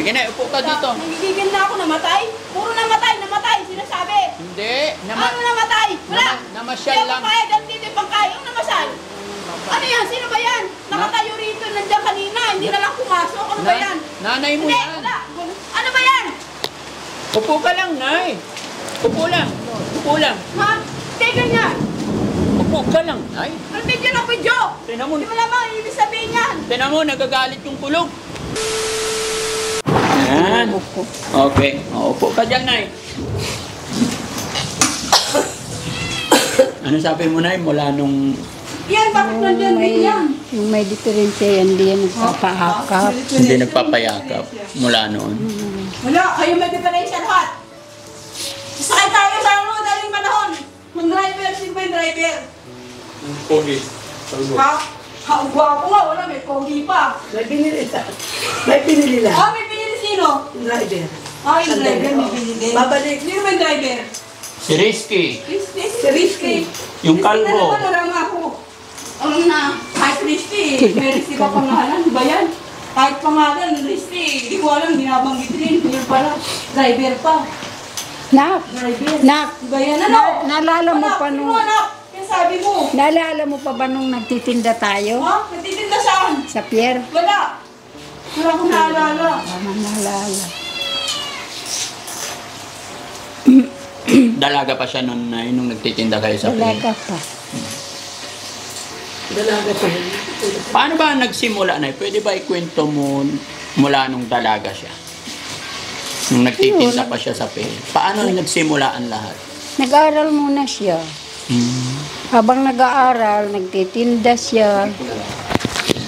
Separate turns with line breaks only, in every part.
Sige na, upo ka dito.
Nagigigil na ako, namatay. Puro namatay, sinasabi.
Hindi.
Ano namatay? Wala.
Namasyal
Hindi
lang.
ako kaya, dito yung pangkaya. Ang namasal. Ano yan? Sino ba yan? Nakatayo rito, nandiyan kanina. Hindi na lang pumasok. Ano ba yan?
Nanay mo
Hindi,
yan.
wala. Ano ba yan?
Upo ka lang, Nay. Upo lang. Upo lang.
Ha? Teka niya.
Upo ka lang, Nay.
Ang video ng video.
Tinan mo,
Hindi mo naman ibig sabihin yan.
tinan mo, nagagalit yung kulog. Yan. Okay. Upo ka dyan, Nay. Ano sabi mo, Nay, mula nung...
Yan, bakit nandiyan din yan?
Yung may diferensya yan, hindi yan nagpapahakap.
Hindi nagpapayakap mula noon.
Wala, kayo may diferensya lahat. Sakay tayo sa ano, daling panahon. Mag-driver, sino ba yung driver?
Pogi.
Ha? Ang gwapo nga, wala, may pogi pa.
May pinili lang.
Ah, may pinili sino?
Driver.
Ah, yung driver, may pinili.
Babalik.
Sino ba yung driver?
Si Rizky.
Si Rizky.
Yung kalbo.
Rizky na naman, wala nga ako. Alam na, kahit Rizky, may Rizky pa pangalan, ba yan? Kahit pangalan, Rizky, hindi ko alam, binabanggit rin. Yun pala, driver pa.
Nak,
Driver.
Nak,
Ba yan, ano?
naalala mo
Anak,
pa
sino
nung...
anak? Yung sabi mo.
Naalala mo pa ba nung nagtitinda tayo?
Ha? Nagtitinda saan?
Sa pier?
Wala. Wala akong naalala.
Ano naalala?
Dalaga pa siya noon, Nay, nung nagtitinda kayo sa pier.
Dalaga pa.
Dalaga pa yun.
Paano ba nagsimula, Nay? Pwede ba ikwento mo mula nung dalaga siya? Nung nagtitinda pa siya sa pier. Paano nagsimula ang lahat?
Nag-aaral muna siya. Habang nag-aaral, nagtitinda siya.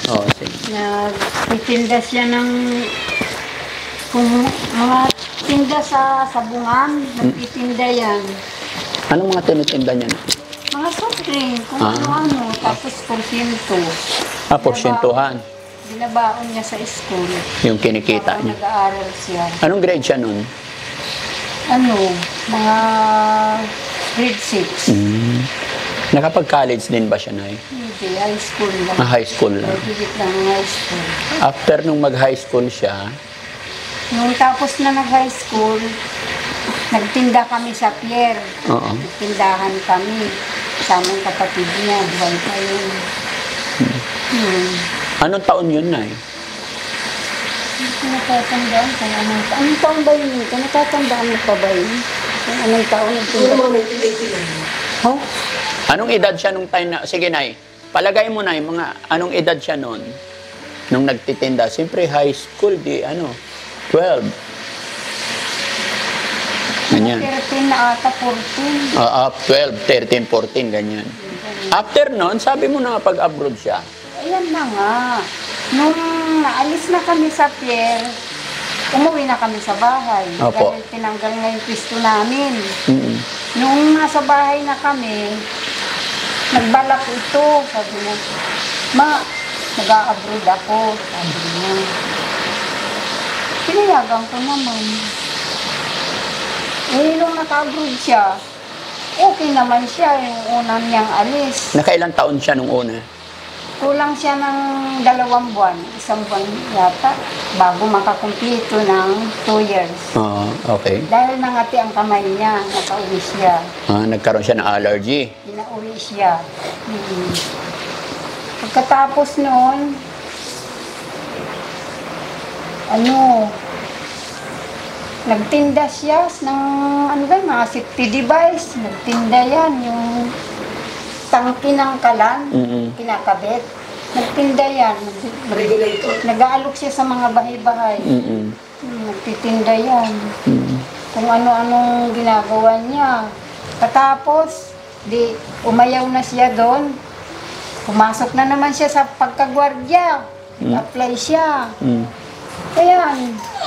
Oo, sige.
Nagtitinda siya ng mga tinda sa sabungan. Nagtitinda yan.
Anong mga tinitinda niya?
Mga soft drink, kung ano-ano. Tapos porsyento.
Porsyentuhan.
Binabaon niya sa school.
Yung kinikita
Habang
niya.
nag-aaral siya.
Anong grade siya noon?
Ano, mga grade 6.
Nakapag-college din ba siya, Nay?
Hindi, high school lang.
High school lang.
Graduate lang ng high school.
After nung mag-high school siya,
Nung tapos na nag-high school, nagtinda kami sa pier.
oo.
Nagtindahan kami. Kasamang kapatid niya, buhay pa yun.
Anong taon yun, Nay?
Hindi ko natatandaan kung anong taon ba yun? Hindi ko natatandaan mo pa ba yun? Kung anong taon nagtinda.
Puro may pinili lang.
Oh?
Anong edad siya nung time na... Sige, Nay. Palagay mo, Nay, mga anong edad siya noon? Nung nagtitinda. Siyempre, high school, di ano, 12. Ganyan.
13 na ata, 14.
12, 13, 14, ganyan. After noon, sabi mo na pag-abroad siya.
Ayan na nga. Nung naalis na kami sa pier, umuwi na kami sa bahay.
Opo.
Dahil tinanggal nga yung pisto namin.
Mm-mm.
Nung nasa bahay na kami, nagbalak ito. Sabi niya, Ma, nag-a-abroad ako. Sabi niya. Pinayagan ko naman. Eh, nung naka-abroad siya, okay naman siya yung unang niyang alis.
Nakailang taon siya nung una?
Kulang siya ng 2 buwan, 1 buwan yata, bago makakumpleto ng 2 years.
Oo, okay.
Dahil nangati ang kamay niya, nakauwi siya.
Nagkaroon siya ng allergy.
Pinauwi siya. Pagkatapos noon, nagtinda siya ng mga safety device. Nagtinda yan, yung tangki ng kalan, kinakabit. Nagtinda yan.
Regulator.
Nag-aalok siya sa mga bahay-bahay. Nagtitinda yan. Kung ano-anong ginagawa niya. Katapos, umayaw na siya doon. Pumasok na naman siya sa pagkagwardya. Apply siya. Kaya,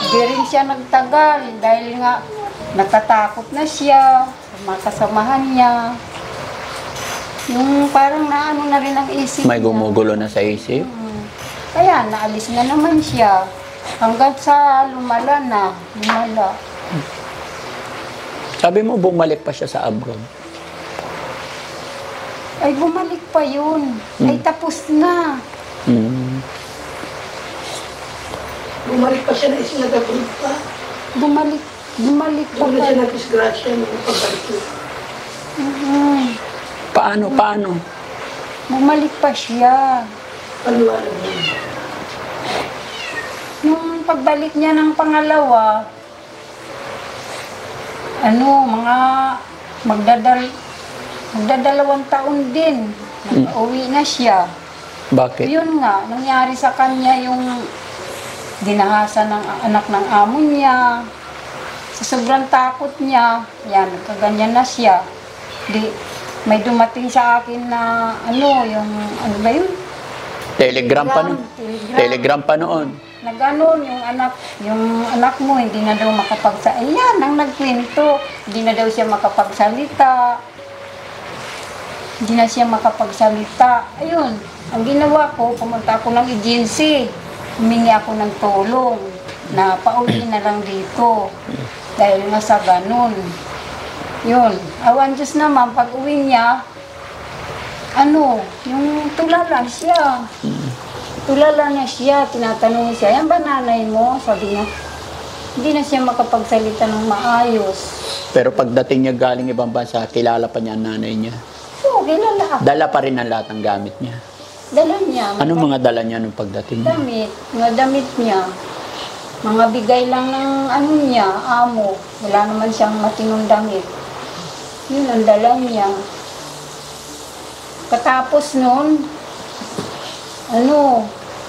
di rin siya nagtagal dahil nga natatakot na siya sa mga kasamahan niya. Yung parang naano na rin ang isip
May
niya.
gumugulo na sa isip.
Kaya, naalis na naman siya. Hanggang sa lumala.
Sabi mo, bumalik pa siya sa abroad.
Ay, bumalik pa yun. Ay, tapos na.
Bumalik pa siya na isang nag-approve pa.
Bumalik pa
Doon na siya
pala.
nag-disgrasya nung pagbalik niya.
Mhm.
Paano?
Bumalik pa siya.
Paliwanag mo.
Nung pagbalik niya ng pangalawa, mga magdadalawang taon din. Nag-uwi na siya.
Bakit?
Yun nga, nangyari sa kanya yung dinahasan ng anak ng amo niya. Sa sobrang takot niya, yan, nagkaganyan na siya. May dumating sa akin na, ano ba yun?
Telegram pa noon. Telegram pa noon.
Nag-ano, yung anak mo, hindi na daw makapagsalita. Ayan, ang nagkwento. Hindi na daw siya makapagsalita. Hindi na siya makapagsalita. Ayun, ang ginawa ko, pumunta ako ng agency. Humingi ako ng tulong na pauwi na lang dito. Dahil nga sa ganun. Yun, awan Diyos naman, pag uwi niya, yung tulala siya. Tulala na siya, tinatanong siya, yan ba nanay mo? Sabi niya, hindi na siya makapagsalita ng maayos.
Pero pagdating niya galing ibang bansa, kilala pa niya ang nanay niya.
Oo, kilala.
Dala pa rin ang lahat ng gamit niya.
Dala niya.
Anong mga dala niya nung pagdating niya?
Mga damit niya. Mga bigay lang ng niya, amo. Wala naman siyang matinong damit. Yun ang dala niya. Katapos nun,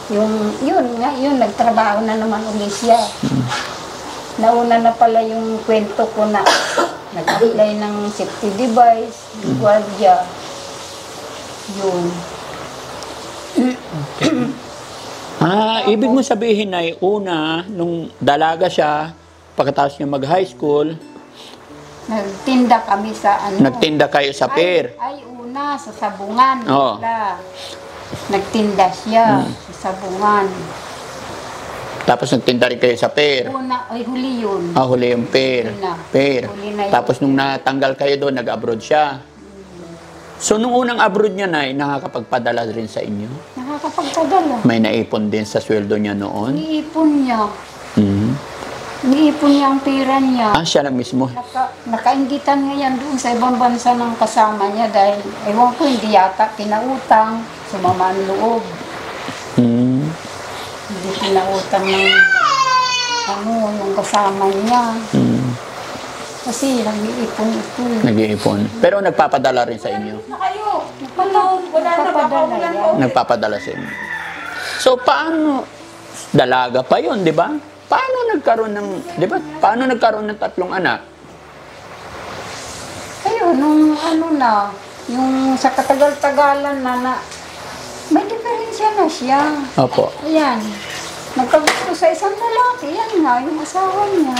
yun, nagtrabaho na naman ulit siya. Nauna na pala yung kwento ko na nag-apply ng safety device, guardia. Yun.
Ibig mo sabihin ay una, nung dalaga siya, pagkatapos niya mag-high school,
Nagtinda kami sa
nagtinda kayo sa pier.
Ay, una, sa sabungan.
Oo.
Wala. Nagtinda siya sa sabungan.
Tapos nagtinda rin kayo sa pier.
Huli yun.
Huli yung pier.
Huli na.
Pier.
Huli na yun.
Tapos nung natanggal kayo doon, nag-abroad siya. So nung unang abroad niya na, nakakapagpadala rin sa inyo?
Nakakapagpadala.
May naipon din sa sweldo niya noon?
Niipon niya.
Mhm.
Niipon niya ang pera niya.
Siya lang mismo.
Nakaingitan nga yan doon sa ibang bansa ng kasama niya dahil, ewan ko, hindi yata pinautang, sumama ang loob.
Hmm.
Hindi pinautang ng yung kasama niya.
Hmm.
Kasi nag-iipon ito.
Nag-iipon. Pero nagpapadala rin sa inyo?
Na kayo. Wala na ba? Paulan po.
Nagpapadala sa inyo. So paano, dalaga pa yon, di ba? Paano nagkaroon ng 3 anak?
Ayun, nung yung sa katagal-tagalan na may diferensya na siya.
Opo.
Ayan, nagkagusto sa isang lalaki, yan nga, yung asawa niya.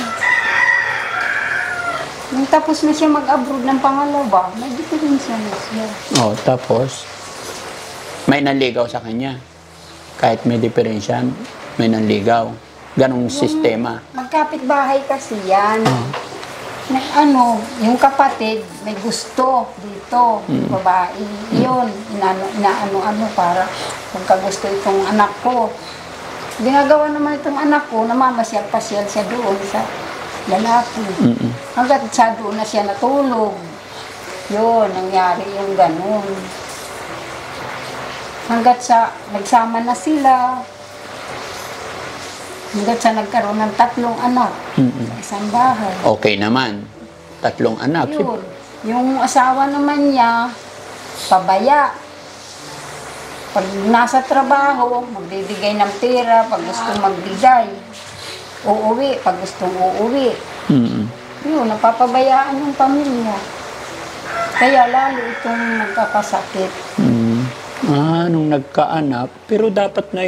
Nung tapos na siya mag-abroad ng pangalawa, may diferensya na siya.
Tapos, may nanligaw sa kanya. Kahit may diferensya, may nanligaw. Ganong sistema.
Magkapit-bahay kasi yan. Yung kapatid, may gusto dito, babae. Yun, inaano para magkagusto itong anak ko. Ginagawa naman itong anak ko, namamasyal-pasyal siya doon sa lalaki. Hanggat sa doon na siya natulog. Yun, nangyari yung ganun. Hanggat sa nagsama na sila, hanggat sa nagkaroon ng 3 anak sa isang bahay.
Okay naman. 3 anak.
Yun. Yung asawa naman niya, pabaya. Pag nasa trabaho, magbibigay ng pera, pag gusto magbigay. Uuwi, pag gustong uuwi. Yun, napapabayaan yung pamilya. Kaya lalo itong nagkakasakit.
Nung nagkaanak, pero dapat na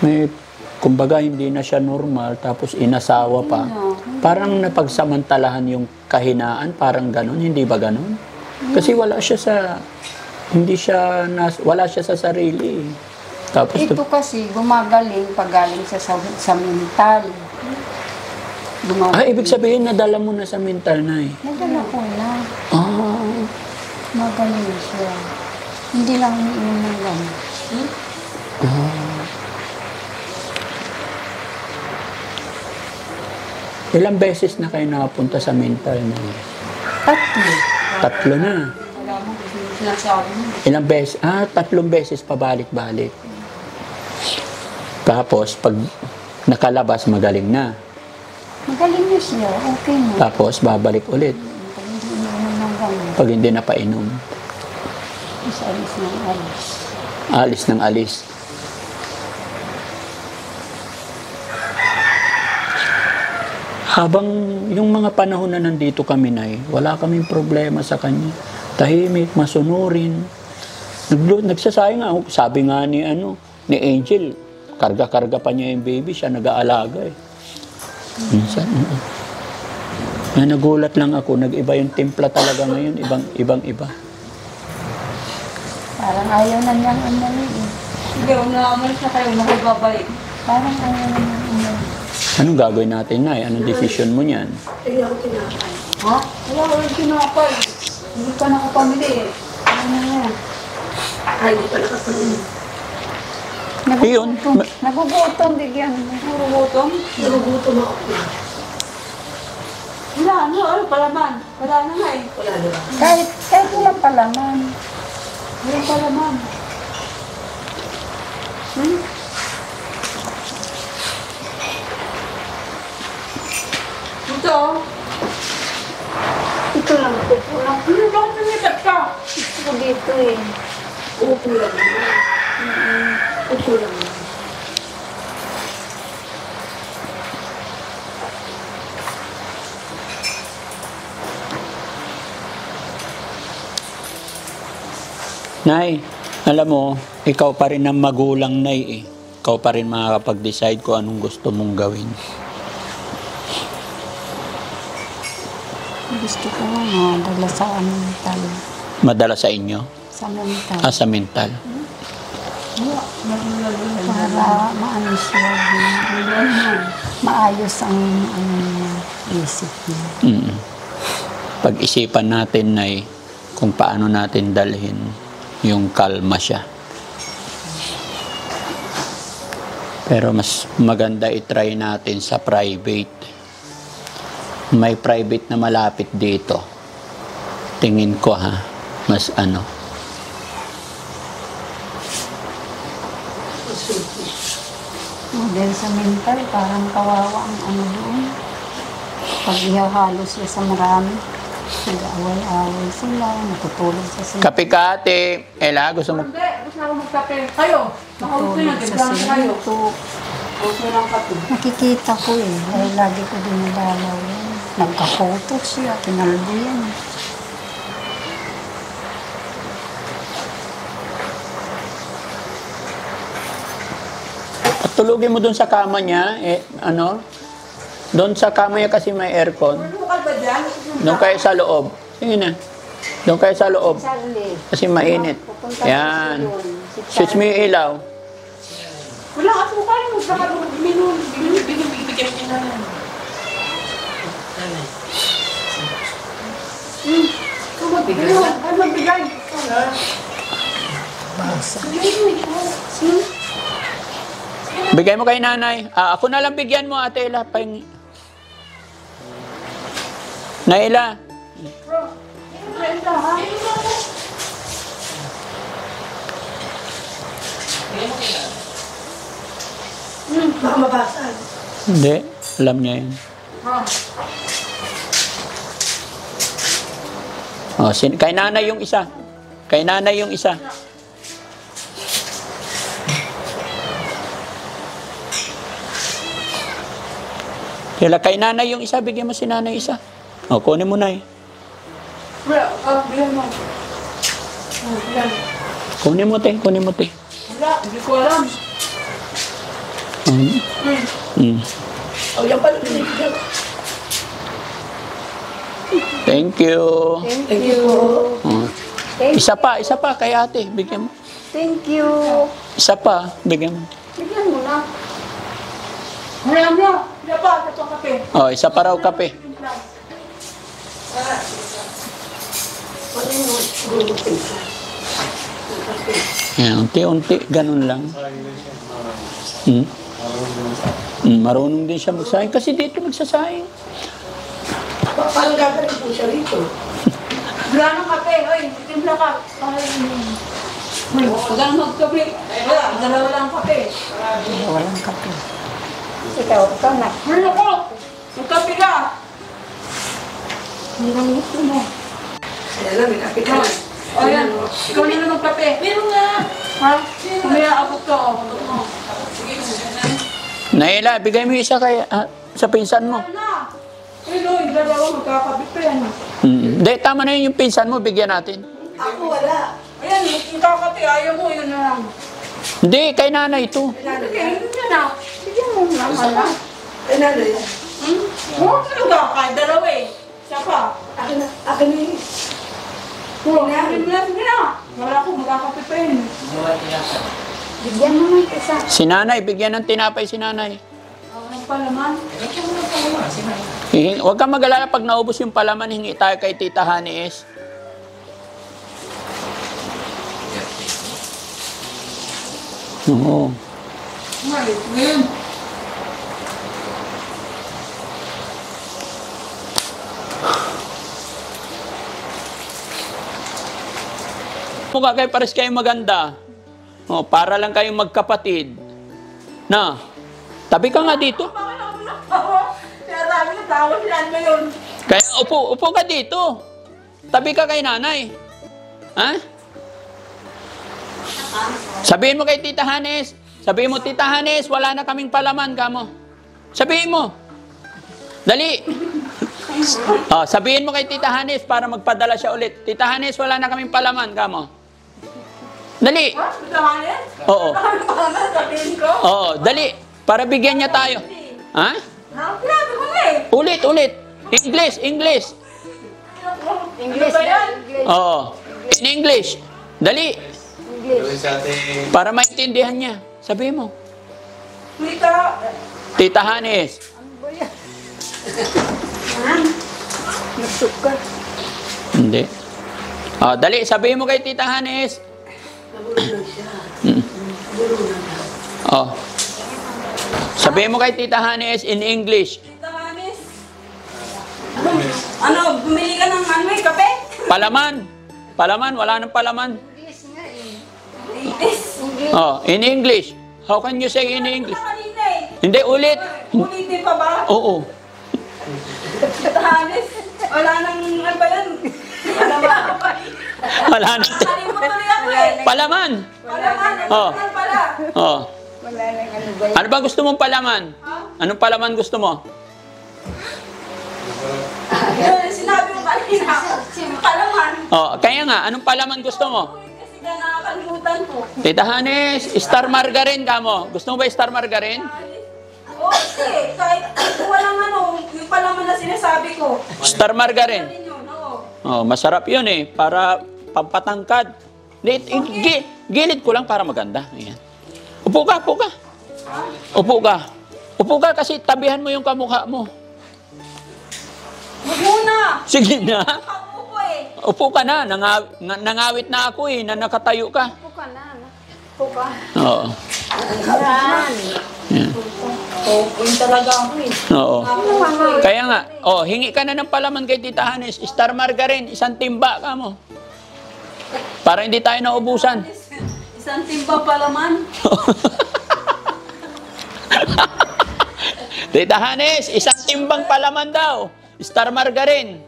may, kumbaga hindi na siya normal, tapos inasawa pa. Parang napagsamantalahan yung kahinaan, parang ganun, hindi ba ganun? Kasi wala siya sa sarili. Tapos
Ito kasi gumagaling pag galing sa mental.
ibig sabihin nadala mo na sa mental na eh.
Nadala ko na. Magaling siya. Hindi lang umiinom ng gamot.
Ilang beses na kayo nakapunta sa mental na yun? 3 na.
Wala mo, sinasabi mo.
Ilang beses? 3 beses pabalik-balik. Tapos, pag nakalabas, magaling na.
Magaling na siya, okay na.
Tapos, babalik ulit.
Pag hindi na ng gamot,
Pag hindi na painom.
is alis ng alis.
Alis ng alis. Habang yung mga panahon na nandito kami na wala kaming problema sa kanya. Tahimik, masunurin. Nagsasayang nga. Sabi nga ni Angel, karga-karga pa niya yung baby, siya nag-aalaga eh. Minsan, nagulat lang ako, nag-iba yung timpla talaga ngayon, ibang-iba.
Parang ayaw na niyang umali eh.
Sige, umalis na kayo, makibabalik.
Parang ayaw na niyang umali.
Anong gagawin natin, Nay? Anong decision mo niyan?
Hindi ako tinapay.
Ha? Wala ko yung kinapay. Hindi pa nakapamili eh. Ano na yan?
Ay, hindi pala kapamili.
Ayun.
Nagugutom, bigyan mo.
Puro gutom.
Nagugutom ako.
Wala, ano palaman? Wala na nga eh.
Wala na ba?
Kahit walang palaman.
Wala palaman. Ito.
Ito lang, ito lang.
Ano ba ang tumitat ka?
Gusto ko dito eh.
Upo lang naman. Upo lang naman.
Nay, alam mo, ikaw pa rin ang magulang, Nay eh. Ikaw pa rin makakapag-decide kung anong gusto mong gawin.
Gusto ko nga madala sa mental.
Madala sa inyo?
Sa mental.
Sa mental.
Para maano siya. Maayos ang isip niya.
Pag-isipan natin, Nay, kung paano natin dalhin yung kalma siya. Pero mas maganda i-try natin sa private. May private na malapit dito. Tingin ko mas
Dahil sa mental, parang kawawa ang doon. Pag ihahalo siya sa marami, nag-away-away sila, natutulog sa sila.
Kape ka, ate. Ella, gusto mo?
Hindi, gusto na ako magkape. Kayo, makaupo na, tiglang kayo. Okay lang kape.
Nakikita ko eh, dahil lagi ko dinadalaw yan. Nagka-photo siya, pinalbo yan.
Tulugin mo dun sa kama niya, doon sa kama niya kasi may aircon.
Bukal ba dyan?
Doon kayo sa loob. Sige na. Doon kayo sa loob.
Charlie,
Kasi mainit.
pupunta
Yan.
ko doon. Si
Switch mo yung ilaw.
Wala ka po kayo, minun, bigyan niyo na yan. Ikaw magbigay. Ay, magbigay.
Bigay mo kay nanay. Ako na lang bigyan mo, ate Ella. Naila.
Baka mabasag.
Hindi. Alam niya yan. Kay nanay yung isa. Kay nanay yung isa. Kay nanay yung isa. Bigyan mo si nanay isa. Kunin mo na eh.
Wala, bigyan mo. Yan.
Kunin mo, te. Kunin mo, te.
Wala, hindi ko alam.
O, yan pala binibigyan ko.
Thank you.
Thank you.
Isa pa kay ate. Bigyan mo.
Thank you.
Isa pa. Bigyan mo.
Bigyan mo na.
Wala mo. Wala pa, ito kape.
Isa pa raw kape.
Pati mo, gulutin ka.
Yan, unti-unti. Ganun lang. Marunong din siya magsayang kasi dito nagsasayang.
Parang gagaling po siya rito.
Wala ng kape. Oy, timpla ka. Huwag kang magkape. Wala, dalawa lang kape.
Walang kape. Ikaw na.
Ano ko? Magkape ka.
Hindi lang gusto mo.
Kaya lang, may kapit ka.
O yan, ikaw na lang magkape. Meron nga. Ha? Kumaya abot ka.
Naila, bigay mo isa kay, sa pinsan mo.
Ano na? Pero, yung dalawa magkakabit pa yan.
Hindi, tama na yun yung pinsan mo, bigyan natin.
Ako wala.
Ayan, yung kakati, ayaw mo, yun na lang.
Hindi, kay nanay ito.
Sige, yun na.
Sige mo naman lang.
Ay, nanay.
Oo, talaga, kahit dalawa eh. Siya pa.
Akin na. Akin na yun.
Oo, sige na. Wala ko, magkakape pa yun.
Bigyan mo ng isa.
Si nanay, bigyan ng tinapay si nanay.
Ang palaman.
Huwag kang mag-alala pag naubos yung palaman, hingi tayo kay Tita Honey S. Oo.
Ngayon.
Mukha kayo pares kayong maganda. Oh, para lang kayong magkapatid. Na, tabi ka nga dito.
Kaya sabi ko, tawa sila ngayon.
Kaya upo ka dito. Tabi ka kay nanay. Ha? Sabihin mo kay Tita Hanes. Sabihin mo, Tita Hanes, wala na kaming palaman, kamo. Sabihin mo. Dali. Oh, sabihin mo kay Tita Hanes para magpadala siya ulit. Tita Hanes, wala na kaming palaman, kamo. Dali.
Ha? Pagkahanin?
Oo.
Sabihin ko?
Oo, dali. Para bigyan niya tayo. Ha?
Ha? Sinabi ko na eh.
Ulit. English.
English
Ano ba yan?
English.
Oo. In English. Dali.
English.
Para maintindihan niya. Sabihin mo.
Tita.
Tita Hanes.
Ano ba yan? Nagsuka.
Hindi. Oh, dali. Sabihin mo kay Tita Hanes.
Nabulunod siya.
Oh. Sabihin mo kay Tita Hanes in English.
Tita Hanis. Ano, bumili ka ng ano eh, kape?
Palaman. Palaman. Wala nang palaman.
English nga eh.
Itis.
English.
Oh, in English. How can you say in English?
Kanina eh.
Hindi, ulit.
Ulitin pa ba?
Oo.
Tita Hanis. Wala nang, ano ba yan? Wala ba?
Wala na.
Nakalimutan tuloy ako eh.
Palaman.
Wala man,
Oh.
ano pala?
Oh.
Wala nang ano ba yan?
Ano ba gusto mong palaman? Anong palaman gusto mo?
Yun, sinabi mo kanina. Palaman.
Oh, kaya nga, anong palaman gusto mo?
Kasi na nakakalimutan ko.
Tita Hanes, star margarine ka mo. Gusto mo ba star margarine?
Oo, kasi kahit walang ano, yung palaman na sinasabi ko.
Star margarine.
Ano yun, oo.
Oh, masarap yun eh. Para pampatangkad. Gilid ko lang para maganda. Ayan. Upo ka. Upo ka kasi tabihan mo yung kamukha mo.
Huwag muna.
Sige na.
Ako po eh.
Upo ka na. Nangawit na ako eh, na nakatayo ka.
Puka na. Puka.
Oo.
Yan.
Yan.
Oo, yun talaga ako eh.
Oo. Kaya nga, oh, hingi ka na ng palaman kay Tita Hanes. Star margarine, isang timba ka mo. Para hindi tayo naubusan.
Isang timba palaman.
Tita Hanes, isang timbang palaman daw. Star margarine.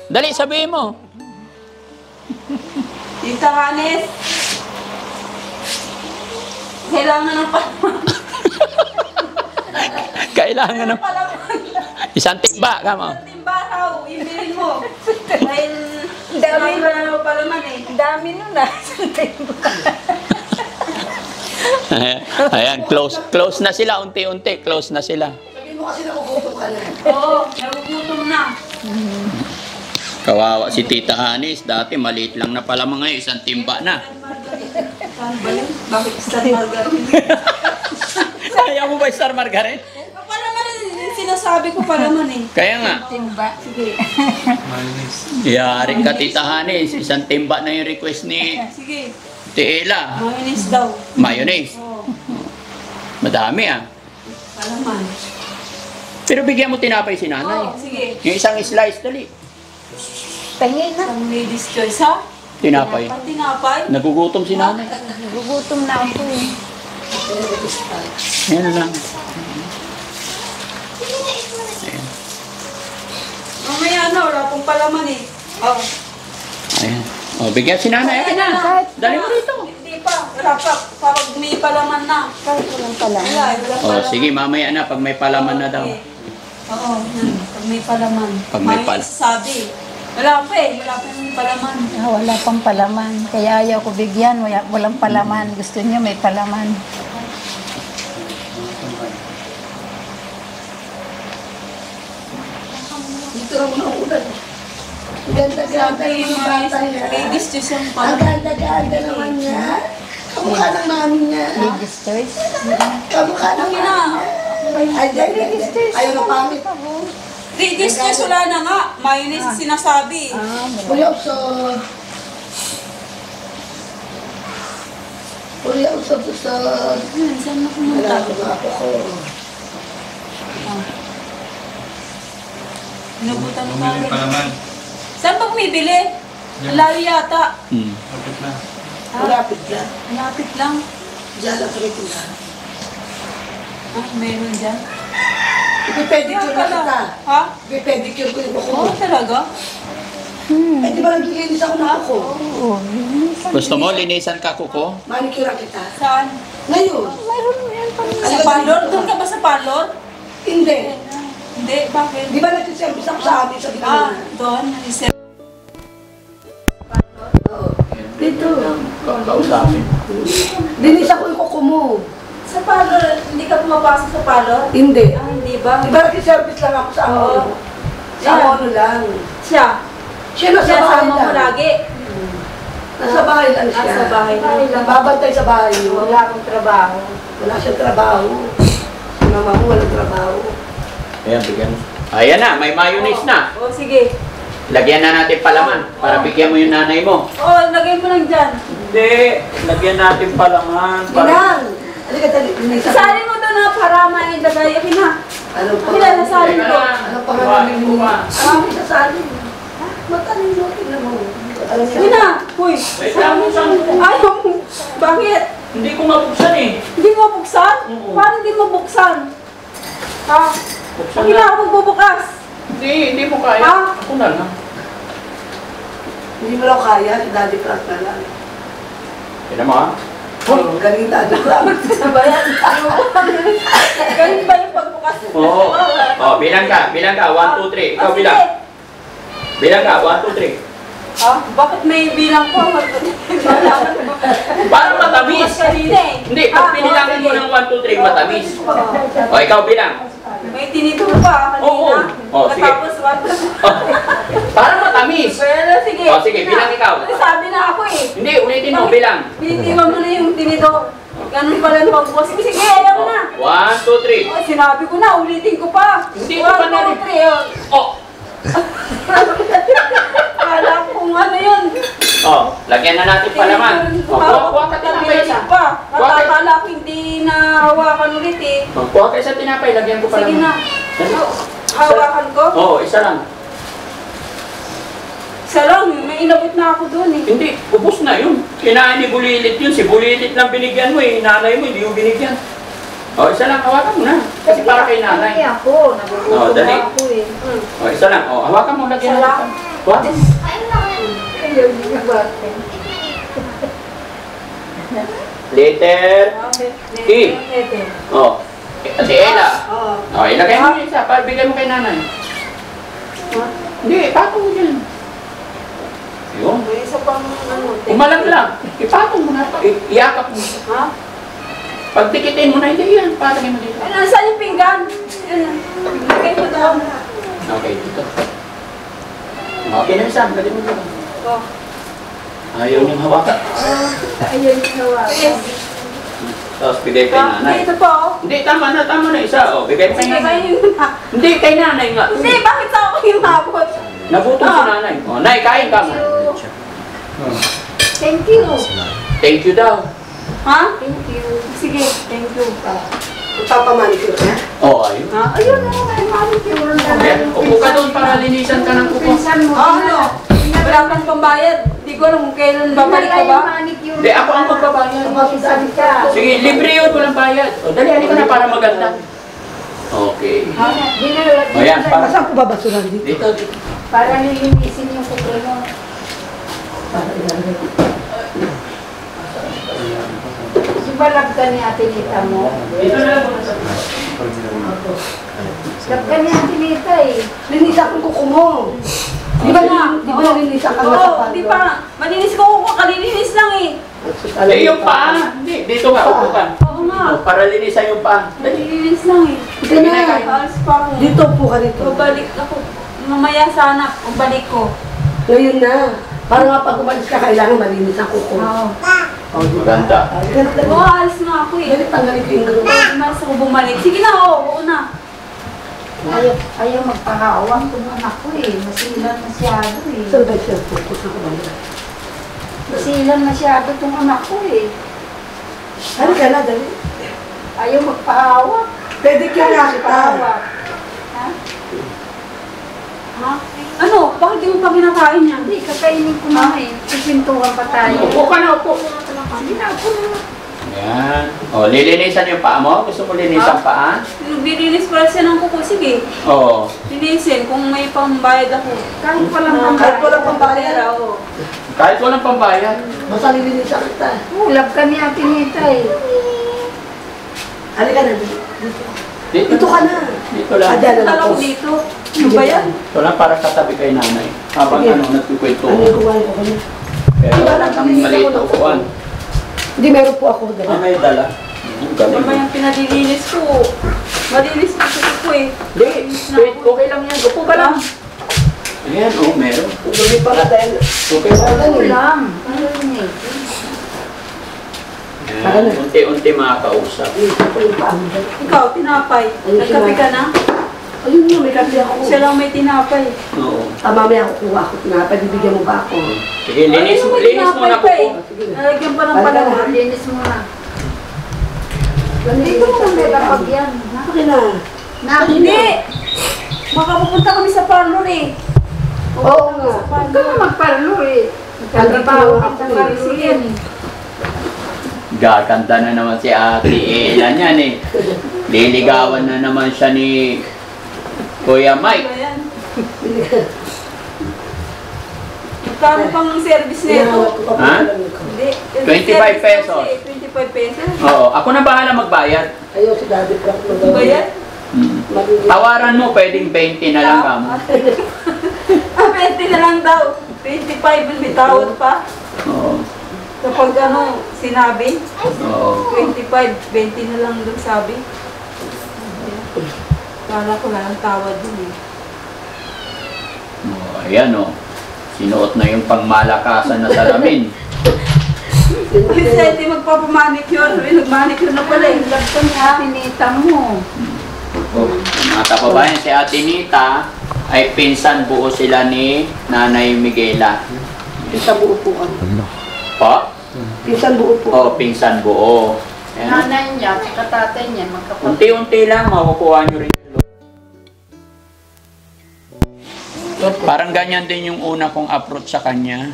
Dali, sabihin mo.
Tita Hanes. Kailangan ng palaman.
Kailangan ng
Palaman.
isang timba ka mo.
Isang timba raw, ibilin mo. Dahil
Dami
na raw palaman eh.
Ang dami nun ah.
Ayan, close na sila, unti-unti, close na sila.
Sabihin mo kasi nakukutom ka na.
Oo, nagugutom na.
Kawawa si Tita Hanes, dati maliit lang na pala mga isang timba na.
Saan ba yun? Bakit Star Margarine?
Ayaw mo ba star margarine?
Palaman yung sinasabi ko palaman eh.
Kaya nga,
Timba. Sige.
yari ka Tita Hanes, isang timba na yung request ni
Sige,
Tiela.
mayonnaise daw.
Mayonnaise.
Oo.
Madami ah.
Palaman.
Pero bigyan mo tinapay si nanay.
Sige.
Yung isang slice, dali.
Tingin na.
Isang ladies choice, ha?
Tinapay.
Tinapay.
Nagugutom si nanay.
Gugutom na ako eh.
Yan lang.
Mamaya na, wala pong palaman eh. Oh.
Ayan. O, bigyan si nanay. Ayan na. Dali mo dito.
Hindi pa. Wala pa. Kapag may palaman na.
Kahit walang pala.
Wala, wala
O,
palaman.
sige, mamaya na. Pag may palaman na daw.
Okay. Oo, pag may palaman.
Pag may
sabi. Wala pa eh. Wala pa yung palaman.
Ah, wala pang palaman. Kaya ayaw ko bigyan. Walang palaman. Gusto niyo may palaman.
Dito lang mga ulan. Ganda-ganda
Sabi
yung
yung
mga bata niya.
ladies choice yung
Ang
palaman.
ganda-ganda naman niya. Kamukha ng mami niya.
Ladies choice.
Kamukha ng
Ang
mami
ina.
Ay, ladies choice. Ayaw na pangit.
Ladies choice wala na nga. Mayonnaise yung sinasabi.
Kuya Uso. Kuya Uso.
Saan na
Wala
pumunta?
ko nga ako ko.
Inubutan mo
Bumili pa naman.
Saan ba bumibili? Layo yata.
Hmm.
Kapit na.
Malapit lang.
Malapit lang.
Diyan lang kami tindahan.
Ah, meron dyan.
Ipipedicure na kita.
Ha?
Ipipedicure ko yung buko mo.
Oo, talaga?
Eh, di ba naglilinis ako ng buko?
Oo.
Gusto mo, linisan ka kuko?
Manicure kita.
Saan?
Ngayon.
Mayroon yan pa.
Sa parlor? Doon ka ba sa parlor?
Hindi.
Hindi, bakit?
Di ba nagsiservice ako sa amin sa
Ah,
Bicol?
doon.
Dito.
Kausapin.
Linis ako yung kuko mo.
Sa parlor, hindi ka pumapasok sa parlor?
Hindi.
Ah, hindi ba?
Di ba nagsiservice lang ako sa
Oo.
ano? Sa ano lang.
Siya?
Siya nasa
Siya
bahay
sama mo
lang.
lagi?
Nasa bahay lang siya.
Nasa bahay lang.
Babantay sa bahay niyo.
Wala akong trabaho.
Wala siyang trabaho. Si mama mo walang trabaho.
Ayan, bigyan mo. Ayan na, may mayonnaise na.
Oo, sige.
Lagyan na natin palaman para bigyan mo yung nanay mo.
Oo, lagay mo lang dyan.
Hindi, lagyan natin palaman.
Minang! Halika tali.
Sali mo doon na para mailagay. Akin na.
Ano pa?
Akin na, nasali ko.
Ano pa nga mo? Ano sa sali? Matalino, tingnan mo. Alam niya.
Akin na. Uy.
Wait lang, buksan mo.
Ayaw mo. Bakit?
Hindi ko mabuksan eh.
Hindi mo buksan?
Oo.
Paano hindi mo buksan? Ha?
Buksan
Akin na
na.
ako magbubukas.
Hindi mo kaya.
Ha?
Ako na lang.
Hindi mo raw kaya, si Daddy Frank na lang.
Tignan mo ha.
Oh, galing Daddy Frank.
Ba yan? Ganun ba yung pagbukas?
Oo. Oh, bilang ka. 1, 2, 3. Ikaw
sige.
bilang. Bilang ka. 1, 2, 3.
Ha? Bakit may bilang ko?
Para matamis.
Bukas kanina eh.
Hindi, pag pinilangin mo ng 1, 2, 3, matamis.
Oo.
O, ikaw bilang.
May tinidor pa kanina.
Oo. Oh, sige.
Tapos
Para matamis.
Pero sige.
Oh, sige, bilang ikaw.
Sabi na ako eh.
Hindi, ulitin mo. Bilang.
Binitiwan mo na yung tinidor. Ganun pala yung pagbukas. Sige, ayaw mo na.
1, 2, 3.
Oh, sinabi ko na, ulitin ko pa.
Hindi ko pa narinig.
1, 2, 3.
Oh.
Kala ko kung ano yun.
Oh, lagyan na natin palaman. Oh, kuha ka tinapay isa.
Pa.
Kuha ka.
Nakakala ko hindi na hawakan ulit eh.
Oh, kuha ka isa tinapay, lagyan ko
Sige
palaman.
na. Hawakan ko?
Oo, isa lang.
Isa lang, may inabot na ako doon eh.
Hindi, ubos na yun. Kinain ni Bulilit yun. Si Bulilit lang binigyan mo eh. Nanay mo, hindi yung binigyan. O, isa lang, hawakan mo na. Kasi para kay nanay.
ako.
Oh, dali.
ako eh.
O, isa lang. O, hawakan mo, lagyan
Isa lang?
What?
Ayaw niya bakit?
Letter. E.
Ete.
O. Si Ella.
Oo.
O, ilagay mo yung isa para bigyan mo kay nanay. Hindi, ipatong mo dyan. Yun.
May isa pang ano.
Umalag lang. Ipatong mo na. Iyakap mo.
Ha?
Pag tikitin mo na, hindi yan. Patagin mo dito.
Ay, nasaan yung pinggan? Lagay mo doon.
Okay, dito. Okay na isa. Lagyan mo dito.
Oh.
Ayaw niyang hawakan.
Ayaw niya hawakan.
Yes.
Tapos bigay kay nanay.
Dito po. oh.
Hindi, tama na isa. O, bigay mo kay
Sige,
nanay.
kainin mo na.
Hindi, kay nanay nga.
Hindi, bakit sa ako yung mabot?
Nagutom si nanay. O, nay, kain ka mo.
Thank you.
Thank you daw.
Ha?
Thank you.
Sige, thank you.
Magpapamanicure ka?
Oo, ayun.
Ayun na, may manicure na
Ayan, upo ka doon para linisan ka ng kuko.
Pinsan mo.
Ano? Wala kang pambayad. Di ko alam kung kailan babalik ka ba.
Hindi, ako ang magbabayad.
Pinsan ka.
Sige, libre yun, walang bayad. O, dali, halika na para maganda. Okay. O yan, para
Saan ko babasuran dito?
dito, dito.
Para lilinisin yung kuko mo.
Para ilalagay ko.
Sibalab ka ni Ate Nita mo.
Dito na lang muna sa
Lab ka ni Ate Nita eh.
Linisan ko kuko mo. Di ba nalinisan ka na sa
Oo, di pa. Malinis ko kung kalilinis lang eh.
Eh, yung paa. Hindi, dito ka, upo ka.
Oo nga.
O, para linisan yung paa. Dali.
Malilinis lang eh.
Sige na.
Alas pa ako.
Dito po ka dito.
Babalik ako. Mamaya sana, balik ko.
Ngayon na. Para nga pag umalis ka, kailangan malinis ang kuko.
Oo.
Oh, di ba?
Maganda.
Ganun
Oo, alis na ako eh.
Ganun, tanggalin ko yung gano'n.
Mas ako bumalik. Sige na, oo na.
Ayaw magpahawak itong anak ko eh. Masilan masyado eh.
Saan ba siya? Focus ako ba yun?
Masilan masyado itong anak ko eh.
Ano ka na, dali?
Ayaw magpahawak.
Pwede kaya na kita.
Magpahawak. Ha?
Ha? Ano? Bakit di mo pa kinakain yan?
Hindi, kakainin ko na eh. Sipintuhan pa tayo.
Upo ka na, upo.
Sige na, ako na.
Yan. O, lilinisan yung paa mo? Gusto mo linisan paa?
Naglilinis pala siya ng kuko. Sige,
Oo.
linisin kung may pambayad ako.
Kahit walang
Kahit walang pambayad.
Oo.
Kahit walang pambayad.
Basta lilinisan kita.
Ulap ka ni Ate Nita eh.
Halika na, dito. Dito ka na.
Dito lang.
Adyan na
Kala
ako.
ko dito. Ano ba yan?
Ito lang para katabi kay nanay. Habang
Sige.
nagkikwento.
Ano yung kumain ko kanya?
Pero wala kami maliit na upuan.
Hindi, meron po ako.
Ah, may dala.
Ano ba yung pinalilinis ko? Malinis ko sa kuko eh.
Hindi, wait, okay lang yan. Upo ka lang. Ayan, oh, meron.
Ubuli pa ka dahil.
Okay lang.
Ulam. Ano yun eh?
Ayan, unti-unti makakausap.
Ito po yung paan.
Ikaw, tinapay. Nagkape ka na?
Ayun nga, may kape ako.
Siya lang may tinapay.
Oo.
Mamaya ako kuha ko. Pinapalibigyan mo ba ako?
Sige, linis mo na po.
Nalagyan pa ng palaman.
Linis mo na. Dito mo na may lapag yan.
Okay na.
Hindi! Makapupunta kami sa parlor eh.
Oo nga.
Huwag ka na magparlo eh. Nagtatrabaho ka sa parlo yan eh.
Gaganda na naman si Ate Ella niyan eh. Liligawan na naman siya ni Kuya Mike.
Ayan. Magkano pang service nito?
Ha?
Hindi.
25 pesos.
25 pesos?
Oo, ako na bahala magbayad.
Ayaw si Daddy Frank.
Ano ba yan?
Tawaran mo, pwedeng 20 na lang kamo.
20 na lang daw. 25 may tawad pa.
Oo.
Kapag ano, sinabi,
Oo.
25, 20 na lang doon sabi. Kala ko na lang tawad dun eh.
Oh, ayan o. Sinuot na yung pangmalakasan na salamin.
Kasi hindi magpapamanicure, nag-manicure na pala eh.
Lab ka ni Ate Nita mo.
Oh, mga kababayan, si Ate Nita ay pinsan buo sila ni Nanay Miguela.
Pinsan buo po ako.
Po?
Pinsan buo po.
Oh, pinsan buo. Ayan.
Nanay niya, at tatay niya, magkapatid.
Unti-unti lang, makukuha nyo rin. Parang ganyan din yung una kong approach sa kanya.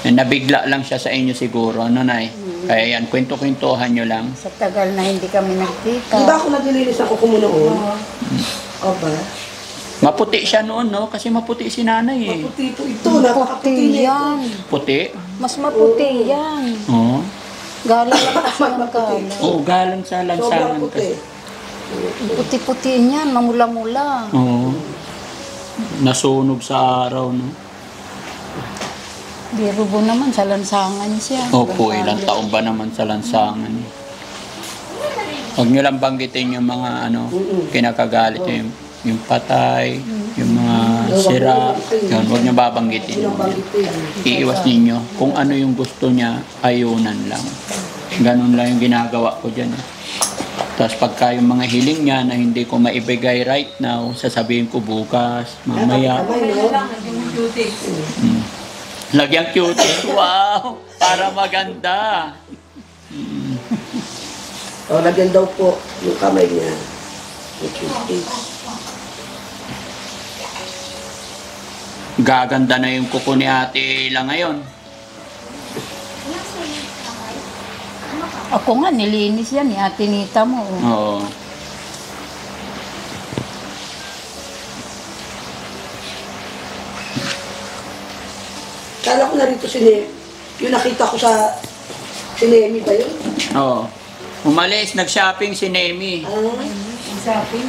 Nabigla lang siya sa inyo siguro, ano Nay? Kaya yan, kwento-kwentuhan nyo lang.
Sa tagal na hindi kami
Di
nagkita.
ba ako naglilinis ako kumunoon? O ba?
Maputi siya noon, no? Kasi maputi si nanay eh.
Puti po ito. Napakaputi
Puti
niya.
yan.
Puti?
Mas maputi yan.
Oo.
Galing lang kasi ng galing.
Oo, galang sa
Sobrang
lansangan
puti.
kasi.
Puti-puti niyan, mamula-mula.
Oo. Nasunog sa araw, no?
Biro mo naman, sa lansangan siya.
Opo, ilang taon ba naman sa lansangan? Huwag nyo lang banggitin yung mga ano, kinakagalit yung patay, yung mga sira. Yun, huwag nyo babanggitin.
Ilang bagit yan.
Iiwas ninyo. Kung ano yung gusto niya, ayunan lang. Ganun lang yung ginagawa ko dyan. Tapos pagka yung mga hiling niya na hindi ko maibigay right now, sasabihin ko bukas, mamaya.
Okay na lang, hindi mo cuties.
Lagyan cuties. Wow! Para maganda.
O, lagyan daw po yung kamay niya. Yung toothpaste.
Gaganda na yung kuko ni Ate lang ngayon.
Ako nga, nilinis yan ni Ate Nita mo.
Oo.
Kala ko na rito yung nakita ko sa Nemi ba yun?
Oo. Umalis, nag-shopping si Nemi.
Shopping.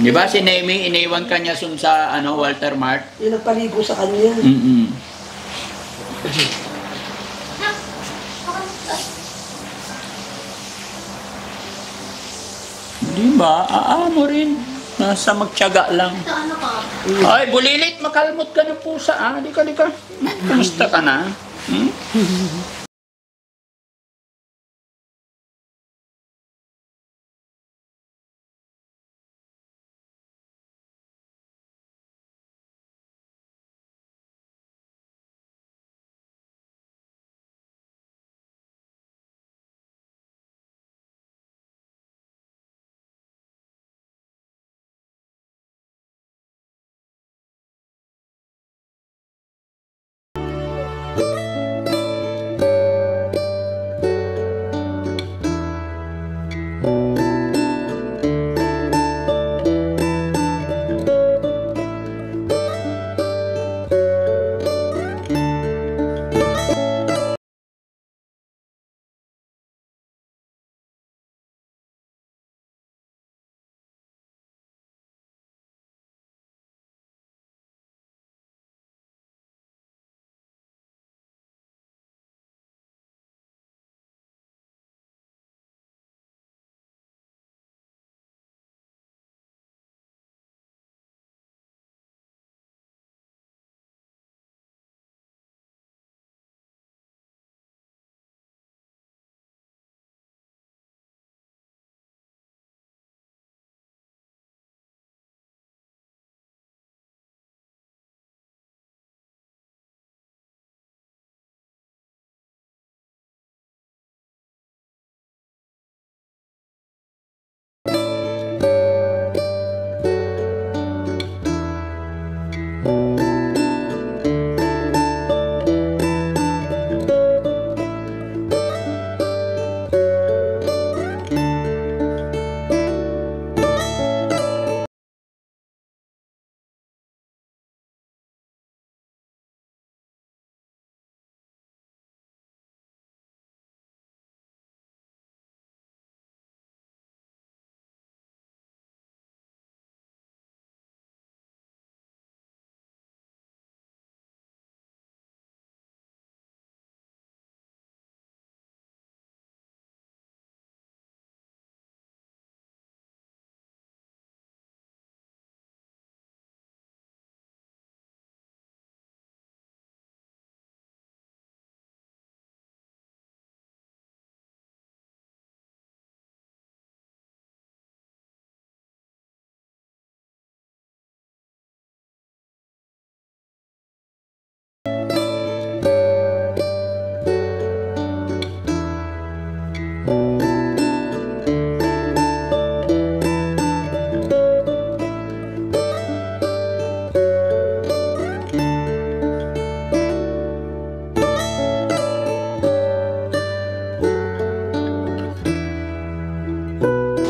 Di ba si Nemi, iniwan ka niya sa Walter Mart?
Yung nagpaligo sa kanya.
Di ba? Aamo rin. Nasa magtiyaga lang. Ay, bulilit, makalmot ka ng pusa, ah. Di ka. Kumusta ka na?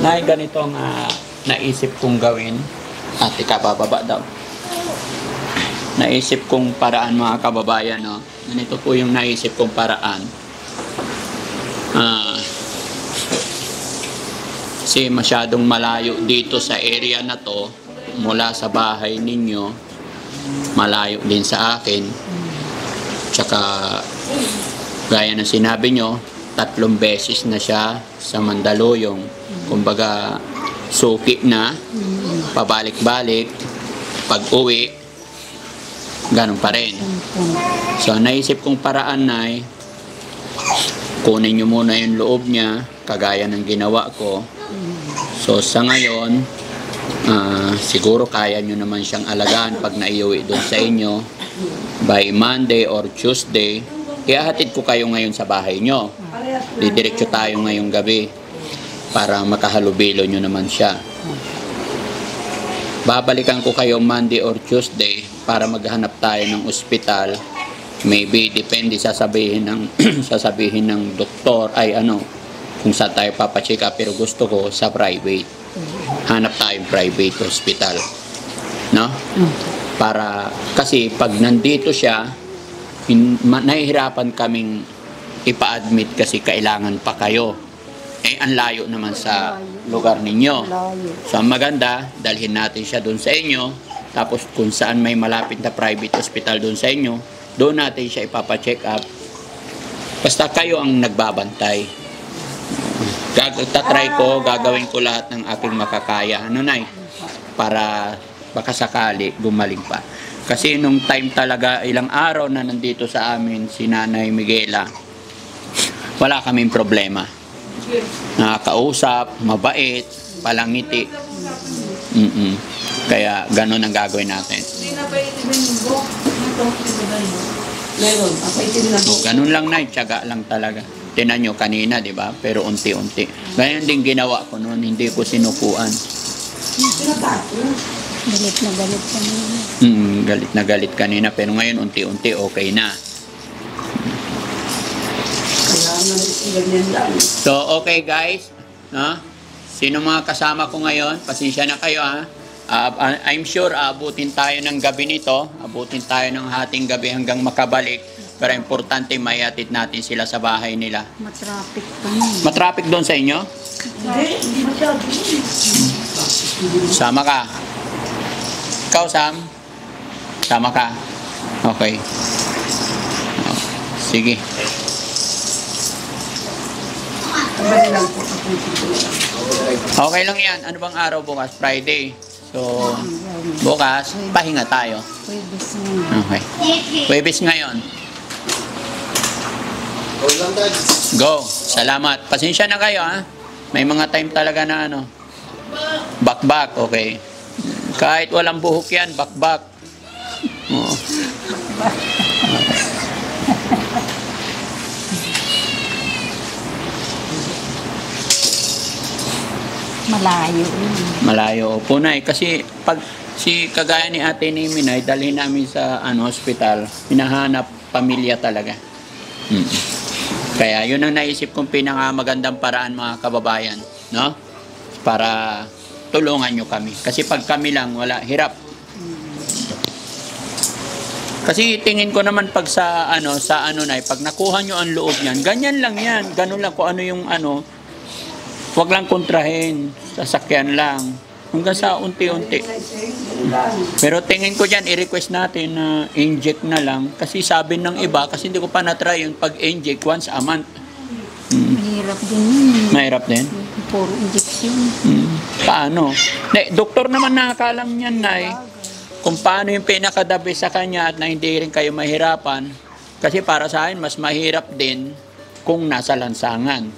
Nay, ganito ang naisip kong gawin. At ikabababa daw. Naisip kong paraan, mga kababayan, no? Ganito po yung naisip kong paraan. Kasi masyadong malayo dito sa area na to, mula sa bahay ninyo, malayo din sa akin. Tsaka, gaya ng sinabi nyo, 3 beses na siya sa Mandaluyong. Kumbaga, suki na, pabalik-balik, pag-uwi, ganun pa rin. So, naisip kong paraan na kunin nyo muna yung loob niya, kagaya ng ginawa ko. So, sa ngayon, siguro kaya nyo naman siyang alagaan pag naiuwi doon sa inyo. By Monday or Tuesday, ihahatid ko kayo ngayon sa bahay nyo. Didiretso tayo ngayong gabi. para makahalubilo nyo naman siya. Babalikan ko kayo Monday or Tuesday para maghanap tayo ng ospital. Maybe depende sasabihin ng sasabihin ng doktor ay kung saan tayo papacheck up, pero gusto ko sa private. Hanap tayong private hospital. No? Para kasi pag nandito siya, nahihirapan kaming ipa-admit kasi kailangan pa kayo. Ang layo naman sa lugar ninyo. So ang maganda, dalhin natin siya doon sa inyo. Tapos kung saan may malapit na private hospital doon sa inyo, doon natin siya ipapacheck up. Basta kayo ang nagbabantay. Tatry ko, gagawin ko lahat ng aking makakaya. Nay? Para baka sakali gumaling pa. Kasi nung time talaga, ilang araw na nandito sa amin si Nanay Miguela, wala kaming problema. Nakakausap, mabait, palangiti. Kaya ganun ang gagawin natin. Ganun lang, Nay, tiyaga lang talaga. Tinan nyo kanina, di ba? Pero unti-unti. Ganyan din ginawa ko noon, hindi ko sinukuan.
Galit na galit kanina.
Galit na galit kanina, pero ngayon unti-unti okay na. So, okay guys, no? Sino mga kasama ko ngayon? Pasensya na kayo, ha? I'm sure abutin tayo ng gabi nito, abutin tayo ng hating gabi hanggang makabalik. Pero importante maiatid natin sila sa bahay nila.
Matraffic pa niya.
Matraffic doon sa inyo?
Hindi masyado.
Sama ka. Ikaw, Sam? Sama ka. Okay. Sige. Okay lang yan. Ano bang araw bukas? Friday. So, bukas, pahinga tayo.
Huwebes ngayon.
Okay. Huwebes ngayon. Go. Salamat. Pasensya na kayo, ha? May mga time talaga na Bakbak. Okay. Kahit walang buhok yan, bakbak. Oo.
Malayo.
Malayo. Opo, Nay. Kasi pag kagaya ni Ate Niminay, dalhin namin sa hospital, hinahanap pamilya talaga. Kaya yun ang naisip kong pinakamagandang paraan, mga kababayan, no? Para tulungan nyo kami. Kasi pag kami lang, wala, hirap. Kasi tingin ko naman pag pag nakuha nyo ang loob niyan, ganyan lang yan. Ganun lang kung ano yung wag lang kontrahin, sasakyan lang. Hanggang sa unti-unti. Pero tingin ko dyan, i-request natin na inject na lang. Kasi sabi ng iba, kasi hindi ko pa na-try yung pag-inject once a month.
Mahirap din yun.
Mahirap din?
Puro injection.
Paano? Doktor naman nakakalam niyan, Nay. Kung paano yung pinakadabi sa kanya at na hindi rin kayo mahirapan. Kasi para sa akin, mas mahirap din kung nasa lansangan.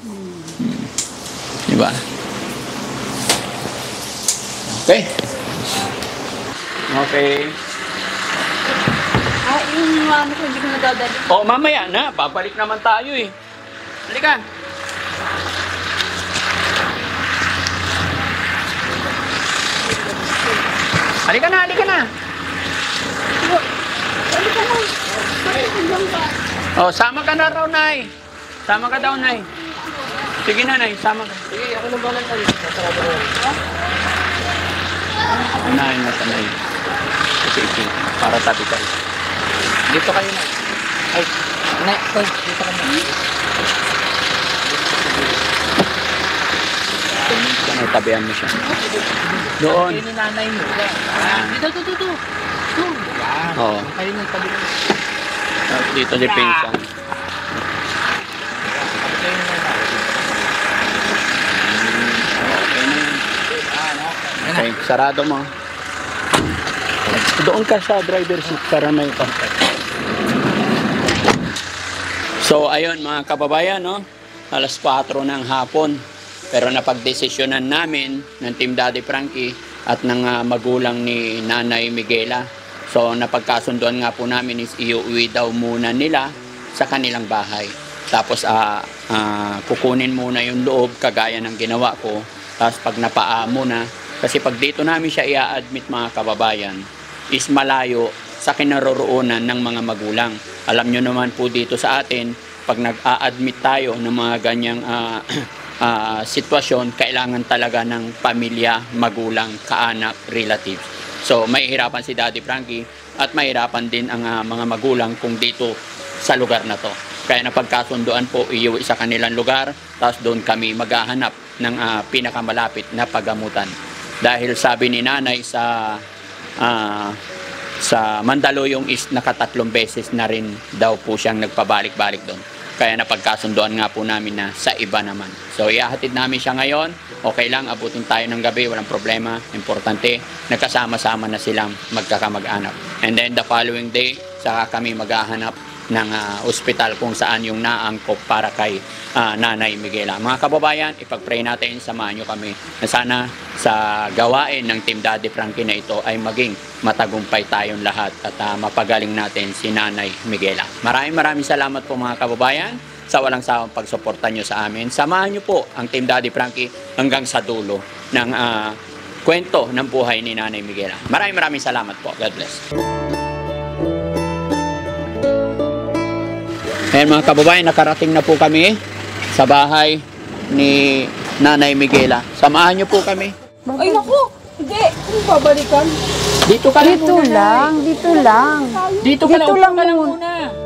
Diba? Okay. Okay.
Yung ko, hindi ko nadadali.
Mamaya na. Babalik naman tayo eh. Halika. Halika na, halika na. Sama ka na raw, Nay. Sama ka daw, Nay. Sige na, Nay. Sama ka.
Sige, ako na balang tayo.
Unahin mo sa Nay. Kasi para tabi ka. Dito kayo, Nay. Ay, Nay. Dito ka na. Nay, tabihan mo siya. Doon.
Kayo ni nanay mo. Dito.
Oo.
Kayo ng tabi mo.
Dito di pinsan. Okay, sarado mo. Doon ka sa driver seat para may contact. So, ayun mga kababayan, no? Alas 4 ng hapon. Pero napagdesisyonan namin ng Team Daddy Frankie at ng magulang ni Nanay Miguela. So, napagkasunduan nga po namin is iuwi daw muna nila sa kanilang bahay. Tapos kukunin muna yung loob kagaya ng ginawa ko. Tapos pag napaa mo na, kasi pag dito namin siya i-admit mga kababayan, is malayo sa kinaroroonan ng mga magulang. Alam nyo naman po dito sa atin, pag nag-a-admit tayo ng mga ganyang sitwasyon, kailangan talaga ng pamilya, magulang, kaanak, relatives. So, mahihirapan si Daddy Frankie at mahirapan din ang mga magulang kung dito sa lugar na to. Kaya napagkasunduan po, iuwi sa kanilang lugar, tapos doon kami maghahanap ng pinakamalapit na pagamutan. Dahil sabi ni nanay sa Mandaluyong is nakatatlong beses na rin daw po siyang nagpabalik-balik doon. Kaya napagkasunduan nga po namin na sa iba naman. So, ihahatid namin siya ngayon. Okay lang, abutin tayo ng gabi, walang problema. Importante, nagkasama-sama na silang magkakamag-anak. And then the following day, saka kami maghahanap ng ospital kung saan yung naangkop para kay Nanay Miguela. Mga kababayan, ipag-pray natin, samahan nyo kami na sana sa gawain ng Team Daddy Frankie na ito ay maging matagumpay tayong lahat at mapagaling natin si Nanay Miguela. Maraming salamat po mga kababayan sa walang sawang pagsuporta nyo sa amin. Samahan nyo po ang Team Daddy Frankie hanggang sa dulo ng kwento ng buhay ni Nanay Miguela. Maraming salamat po. God bless. Ayan mga kababayan, nakarating na po kami sa bahay ni Nanay Miguela. Samahan niyo po kami.
Ay, naku! Hindi! Kung babalikan.
Dito ka lang
Dito
muna,
lang,
Nay.
dito lang.
Dito ka
Dito
lang,
lang
upo ka lang
muna.
muna.